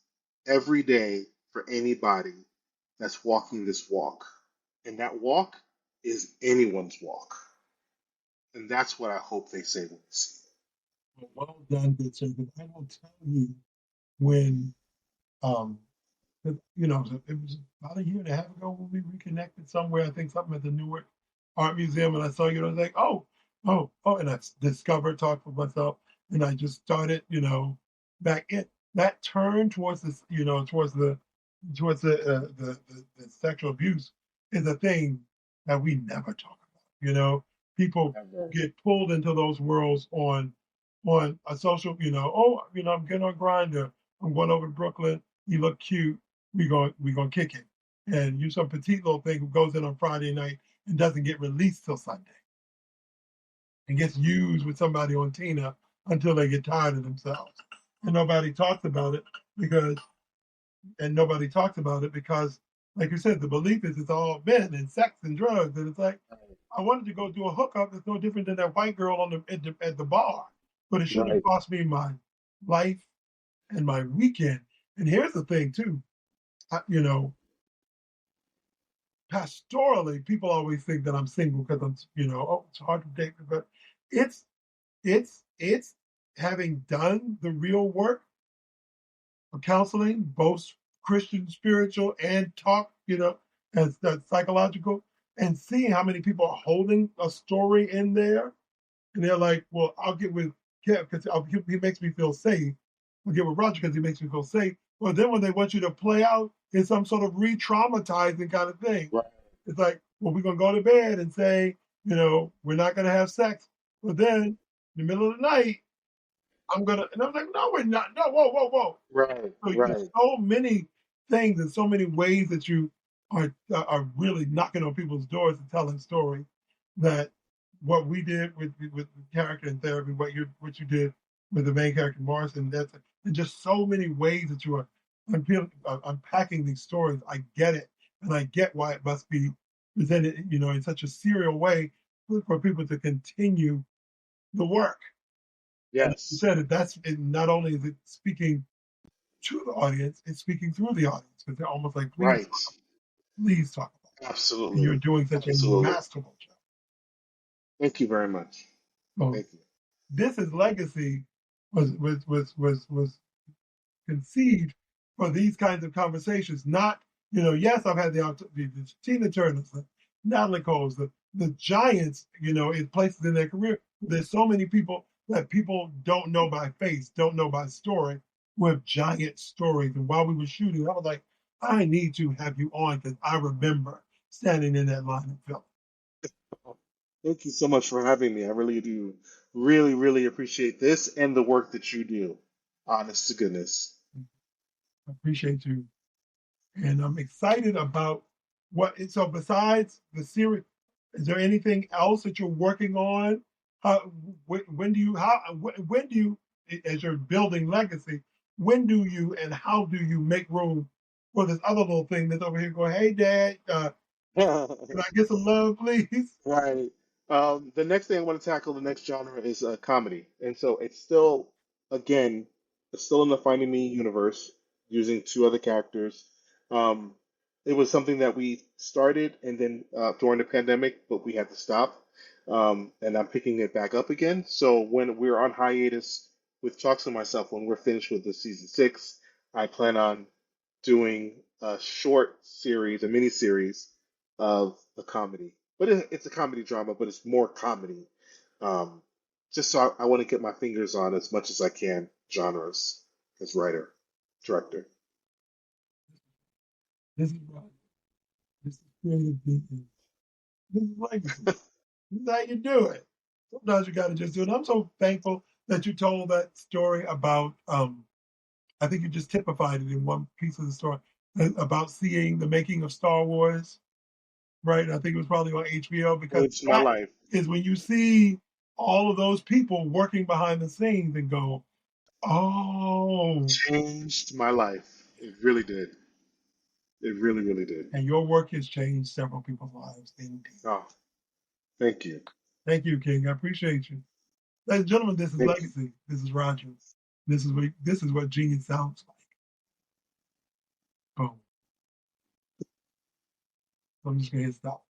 Speaker 2: every day for anybody that's walking this walk. And that walk is anyone's walk. And that's what I hope they say when they see
Speaker 1: Well done, good sir. Because I will tell you when, um, it was about a year and a half ago when we reconnected somewhere. I think something at the Newark Art Museum, and I saw you. And I was like, oh, and I discovered, talked for myself, and I just started, back in that turn towards this, towards the sexual abuse is a thing that we never talk about. People
Speaker 2: it.
Speaker 1: get pulled into those worlds on a social, I'm getting on Grinder. I'm going over to Brooklyn. You look cute. We gonna kick it. And you some petite little thing who goes in on Friday night and doesn't get released till Sunday and gets used with somebody on Tina until they get tired of themselves. And nobody talks about it because like you said, the belief is it's all men and sex and drugs. And it's like, I wanted to go do a hookup that's no different than that white girl at the bar. But it shouldn't have
Speaker 2: Right.
Speaker 1: cost me my life and my weekend. And here's the thing too, I, you know, pastorally, people always think that I'm single because it's hard to date, but it's it's having done the real work of counseling, both Christian, spiritual, and talk, as psychological, and seeing how many people are holding a story in there, and they're like, "Well, I'll get with Kev because he makes me feel safe. I'll get with Roger because he makes me feel safe." Well, then when they want you to play out, it's some sort of re-traumatizing kind of thing.
Speaker 2: Right.
Speaker 1: It's like, well, we're gonna go to bed and say, we're not gonna have sex, but then in the middle of the night, and I'm like, no, we're not. No, whoa, whoa, whoa.
Speaker 2: Right.
Speaker 1: So there's
Speaker 2: Right.
Speaker 1: so many things and so many ways that you are really knocking on people's doors and telling stories that what we did with character and therapy, what you did with the main character Morrison. And just so many ways that you are unpacking these stories. I get it, and I get why it must be presented, in such a serial way for people to continue the work. And you
Speaker 2: Yes.
Speaker 1: said that not only is it speaking to the audience, it's speaking through the audience because they're almost like,
Speaker 2: Right.
Speaker 1: please talk about it. And you're
Speaker 2: Absolutely.
Speaker 1: doing such a
Speaker 2: Absolutely.
Speaker 1: masterful job.
Speaker 2: Thank you very much.
Speaker 1: So
Speaker 2: Thank you.
Speaker 1: this is legacy was conceived for these kinds of conversations. Not, yes, I've had the opportunity, the Tina Turners, the Natalie Coles, the giants, in places in their career. There's so many people that people don't know by face, don't know by story, who have giant stories. And while we were shooting, I was like, I need to have you on because I remember standing in that line of film.
Speaker 2: Thank you so much for having me. I really do. Really, really appreciate this and the work that you do. Honest to goodness.
Speaker 1: I appreciate you. And I'm excited about so besides the series, is there anything else that you're working on? When do you, when do you, as you're building legacy, when do you and how do you make room for this other little thing that's over here going, hey, Dad, can I get some love, please?
Speaker 2: Right. The next thing I want to tackle, the next genre is comedy. And so it's still, again, it's still in the Finding Me universe, using two other characters. Um, it was something that we started and then during the pandemic, but we had to stop. And I'm picking it back up again. So when we're on hiatus with Talks to Myself, when we're finished with the season 6, I plan on doing a short series, a mini series of a comedy. But it's a comedy drama, but it's more comedy. Um, just so I want to get my fingers on as much as I can genres as writer, director.
Speaker 1: This is right. This is creative thinking. This is legacy. This is how you do it. Sometimes you got to just do it. I'm so thankful that you told that story about I think you just typified it in one piece of the story about seeing the making of Star Wars, right? I think it was probably on HBO because
Speaker 2: It's my
Speaker 1: that
Speaker 2: life.
Speaker 1: is when you see all of those people working behind the scenes and go, oh,
Speaker 2: Changed my life. It really did. It really, really did.
Speaker 1: and your work has changed several people's lives indeed.
Speaker 2: Oh, thank you.
Speaker 1: Thank you, King. I appreciate you. Ladies and gentlemen, this is
Speaker 2: Thank
Speaker 1: Legacy. This is Roger. This is what genius sounds like. Boom. So I'm just gonna hit stop.